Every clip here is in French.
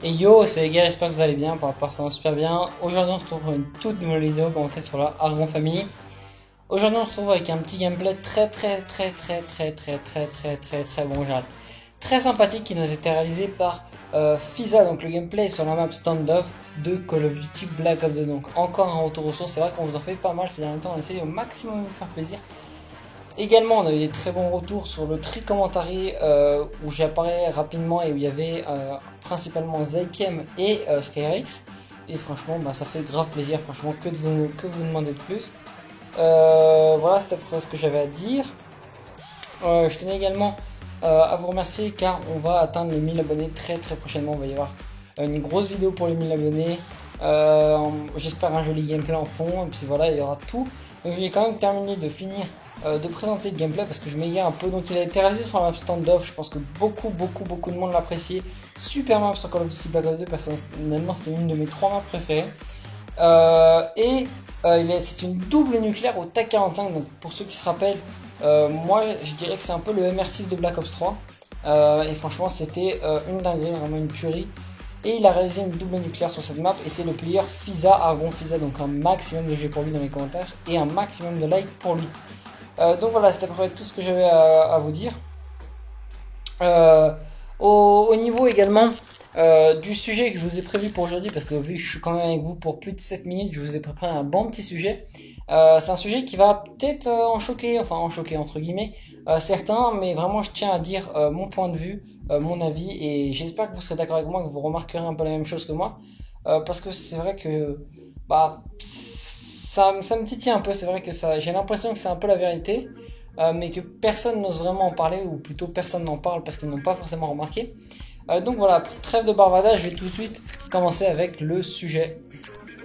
Et yo, c'est les gars, j'espère que vous allez bien, par rapport à ça super bien. Aujourd'hui on se retrouve pour une toute nouvelle vidéo commentée sur la Argon Family. Aujourd'hui on se retrouve avec un petit gameplay très bon, j'arrête. Très sympathique qui nous a été réalisé par Fiza, donc le gameplay est sur la map standoff de Call of Duty Black Ops 2. Donc encore un retour aux sources, c'est vrai qu'on vous en fait pas mal ces derniers temps, on essaye au maximum de vous faire plaisir. Également, on a eu des très bons retours sur le tri commentary où j'apparais rapidement et où il y avait principalement Zaykem et Skyrix. Et franchement, bah, ça fait grave plaisir, franchement, que vous demandez de plus. Voilà, c'était à peu près ce que j'avais à dire. Je tenais également à vous remercier car on va atteindre les 1000 abonnés très prochainement. Il va y avoir une grosse vidéo pour les 1000 abonnés. J'espère un joli gameplay en fond, et puis voilà, il y aura tout. Donc j'ai quand même terminé de finir de présenter le gameplay parce que je m'égare un peu. Donc il a été réalisé sur la map standoff, je pense que beaucoup de monde l'apprécie. Super map sur Call of Duty Black Ops 2, personnellement c'était une de mes 3 maps préférées. C'est une double nucléaire au TAC 45, donc pour ceux qui se rappellent, moi je dirais que c'est un peu le MR6 de Black Ops 3. Et franchement c'était une dinguerie, vraiment une tuerie. Et il a réalisé une double nucléaire sur cette map et c'est le player Fiza, Argon Fiza, donc un maximum de G pour lui dans les commentaires et un maximum de like pour lui. Donc voilà, c'était à peu près tout ce que j'avais à vous dire. Au niveau également du sujet que je vous ai prévu pour aujourd'hui, parce que vu que je suis quand même avec vous pour plus de 7 minutes, je vous ai préparé un bon petit sujet. C'est un sujet qui va peut-être en choquer entre guillemets certains, mais vraiment je tiens à dire mon point de vue, mon avis, et j'espère que vous serez d'accord avec moi, que vous remarquerez un peu la même chose que moi, parce que c'est vrai que bah ça me titille un peu, c'est vrai que j'ai l'impression que c'est un peu la vérité, mais que personne n'ose vraiment en parler, ou plutôt personne n'en parle parce qu'ils n'ont pas forcément remarqué. Donc voilà, trêve de barbadage, je vais tout de suite commencer avec le sujet.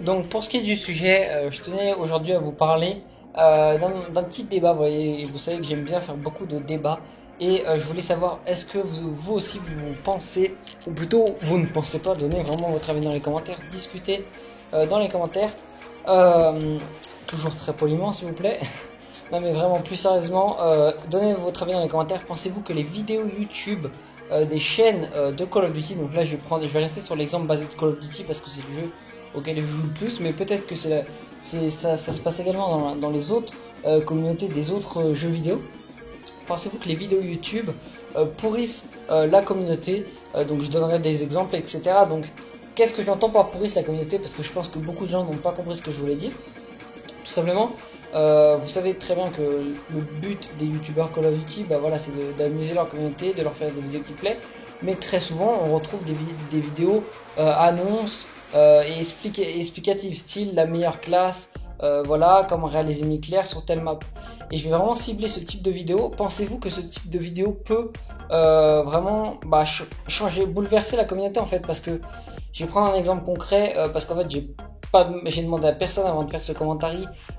Donc pour ce qui est du sujet, je tenais aujourd'hui à vous parler d'un petit débat. Vous savez que j'aime bien faire beaucoup de débats. Et je voulais savoir, est-ce que vous aussi vous pensez, ou plutôt vous ne pensez pas, donnez vraiment votre avis dans les commentaires, discutez dans les commentaires. Toujours très poliment s'il vous plaît. Non mais vraiment plus sérieusement, donnez votre avis dans les commentaires. Pensez-vous que les vidéos YouTube des chaînes de Call of Duty, donc là je vais rester sur l'exemple basé de Call of Duty parce que c'est le jeu auquel je joue le plus, mais peut-être que ça se passe également dans les autres communautés des autres jeux vidéo. Pensez-vous que les vidéos YouTube pourrissent la communauté? Donc je donnerai des exemples, etc. Donc qu'est-ce que j'entends par pourrissent la communauté? Parce que je pense que beaucoup de gens n'ont pas compris ce que je voulais dire. Tout simplement, vous savez très bien que le but des youtubeurs Call of Duty, bah voilà, c'est d'amuser leur communauté, de leur faire des vidéos qui plaisent. Mais très souvent, on retrouve des vidéos annonces et explicatives, style la meilleure classe, voilà, comment réaliser une nucléaire sur telle map. Et je vais vraiment cibler ce type de vidéo. Pensez-vous que ce type de vidéo peut vraiment changer, bouleverser la communauté en fait? Parce que je vais prendre un exemple concret, parce qu'en fait j'ai demandé à personne avant de faire ce commentaire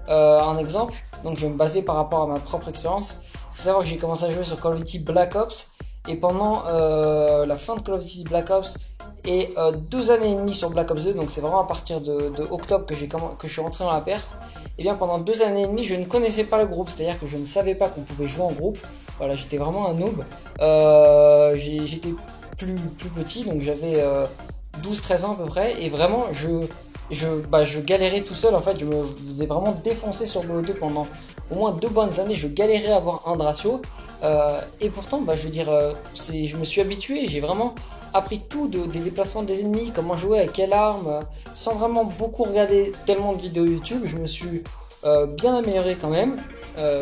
un exemple, donc je vais me baser par rapport à ma propre expérience. Il faut savoir que j'ai commencé à jouer sur Call of Duty Black Ops, et pendant la fin de Call of Duty Black Ops et 2 années et demie sur Black Ops 2, donc c'est vraiment à partir de octobre que je suis rentré dans la perf. Et bien pendant 2 années et demie je ne connaissais pas le groupe, c'est-à-dire que je ne savais pas qu'on pouvait jouer en groupe. Voilà, j'étais vraiment un noob. J'étais plus petit, donc j'avais 12-13 ans à peu près, et vraiment je galérais tout seul en fait, je me faisais vraiment défoncer sur BO2 pendant au moins 2 bonnes années, je galérais à avoir un ratio, et pourtant je veux dire, je me suis habitué, j'ai vraiment appris tout des déplacements des ennemis, comment jouer, avec quelle arme, sans vraiment beaucoup regarder tellement de vidéos YouTube. Je me suis bien amélioré quand même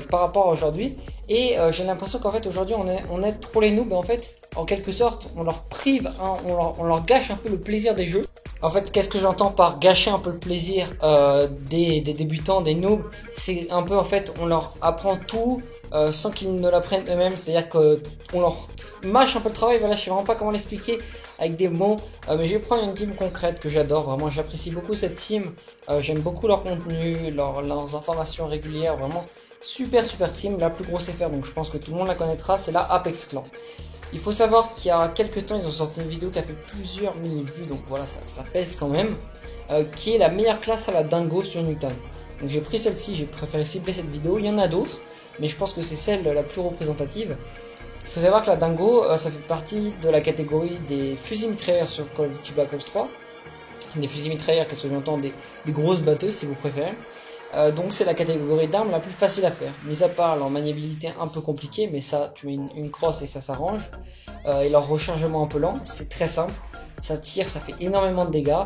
par rapport à aujourd'hui, et j'ai l'impression qu'en fait aujourd'hui on est trop les noobs, et en fait en quelque sorte on leur prive, hein, on leur gâche un peu le plaisir des jeux. En fait, qu'est-ce que j'entends par gâcher un peu le plaisir des débutants, des noobs? C'est un peu en fait, on leur apprend tout sans qu'ils ne l'apprennent eux-mêmes. C'est-à-dire qu'on leur mâche un peu le travail. Voilà, je sais vraiment pas comment l'expliquer avec des mots. Mais je vais prendre une team concrète que j'adore. Vraiment, j'apprécie beaucoup cette team. J'aime beaucoup leur contenu, leurs informations régulières. Vraiment, super team. La plus grosse FR, donc je pense que tout le monde la connaîtra. C'est la Apex Clan. Il faut savoir qu'il y a quelques temps, ils ont sorti une vidéo qui a fait plusieurs milliers de vues, donc voilà, ça pèse quand même, qui est la meilleure classe à la dingo sur Newton. Donc j'ai pris celle-ci, j'ai préféré cibler cette vidéo. Il y en a d'autres, mais je pense que c'est celle la plus représentative. Il faut savoir que la Dingo, ça fait partie de la catégorie des fusils mitrailleurs sur Call of Duty Black Ops 3. Des fusils mitrailleurs, qu'est-ce que j'entends, des grosses batteuses si vous préférez. Donc c'est la catégorie d'armes la plus facile à faire, mis à part leur maniabilité un peu compliquée, mais ça tu mets une crosse et ça s'arrange, et leur rechargement un peu lent, c'est très simple, ça tire, ça fait énormément de dégâts,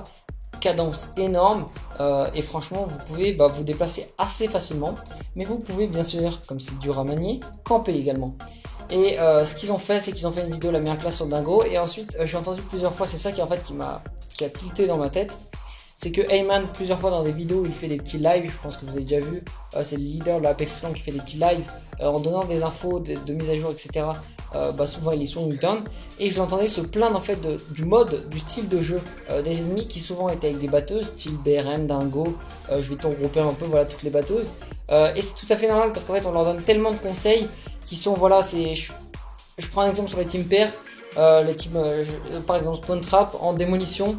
cadence énorme, et franchement vous pouvez vous déplacer assez facilement, mais vous pouvez bien sûr, comme c'est dur à manier, camper également. Et ce qu'ils ont fait, c'est qu'ils ont fait une vidéo la meilleure classe sur Dingo, et ensuite j'ai entendu plusieurs fois, c'est ça qui en fait qui a tilté dans ma tête. C'est que Heyman, plusieurs fois dans des vidéos, il fait des petits lives, je pense que vous avez déjà vu, c'est le leader de la Apex Clan qui fait des petits lives en donnant des infos, de mise à jour, etc. Souvent il est sur Newton, et je l'entendais se plaindre en fait du mode, du style de jeu des ennemis qui souvent étaient avec des batteuses, style BRM, Dingo, je vais tout regrouper un peu, voilà, toutes les batteuses. Et c'est tout à fait normal parce qu'en fait on leur donne tellement de conseils qui sont, voilà, je prends un exemple sur les teams pair, les teams, par exemple Spawn Trap en démolition,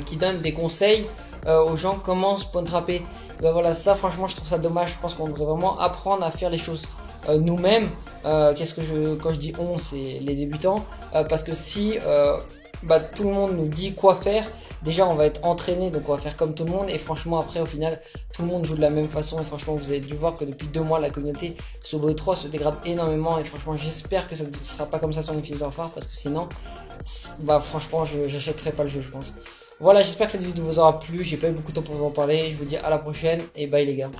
qui donne des conseils aux gens comment spawn trapper. Voilà, ça franchement je trouve ça dommage, je pense qu'on devrait vraiment apprendre à faire les choses nous-mêmes. Quand je dis on, c'est les débutants, parce que si tout le monde nous dit quoi faire, déjà on va être entraîné, donc on va faire comme tout le monde, et franchement après au final tout le monde joue de la même façon, et franchement vous avez dû voir que depuis 2 mois la communauté sur BO3 se dégrade énormément, et franchement j'espère que ça ne sera pas comme ça sur Infinite Warfare, parce que sinon franchement j'achèterai pas le jeu, je pense. Voilà, j'espère que cette vidéo vous aura plu, j'ai pas eu beaucoup de temps pour vous en parler, je vous dis à la prochaine et bye les gars.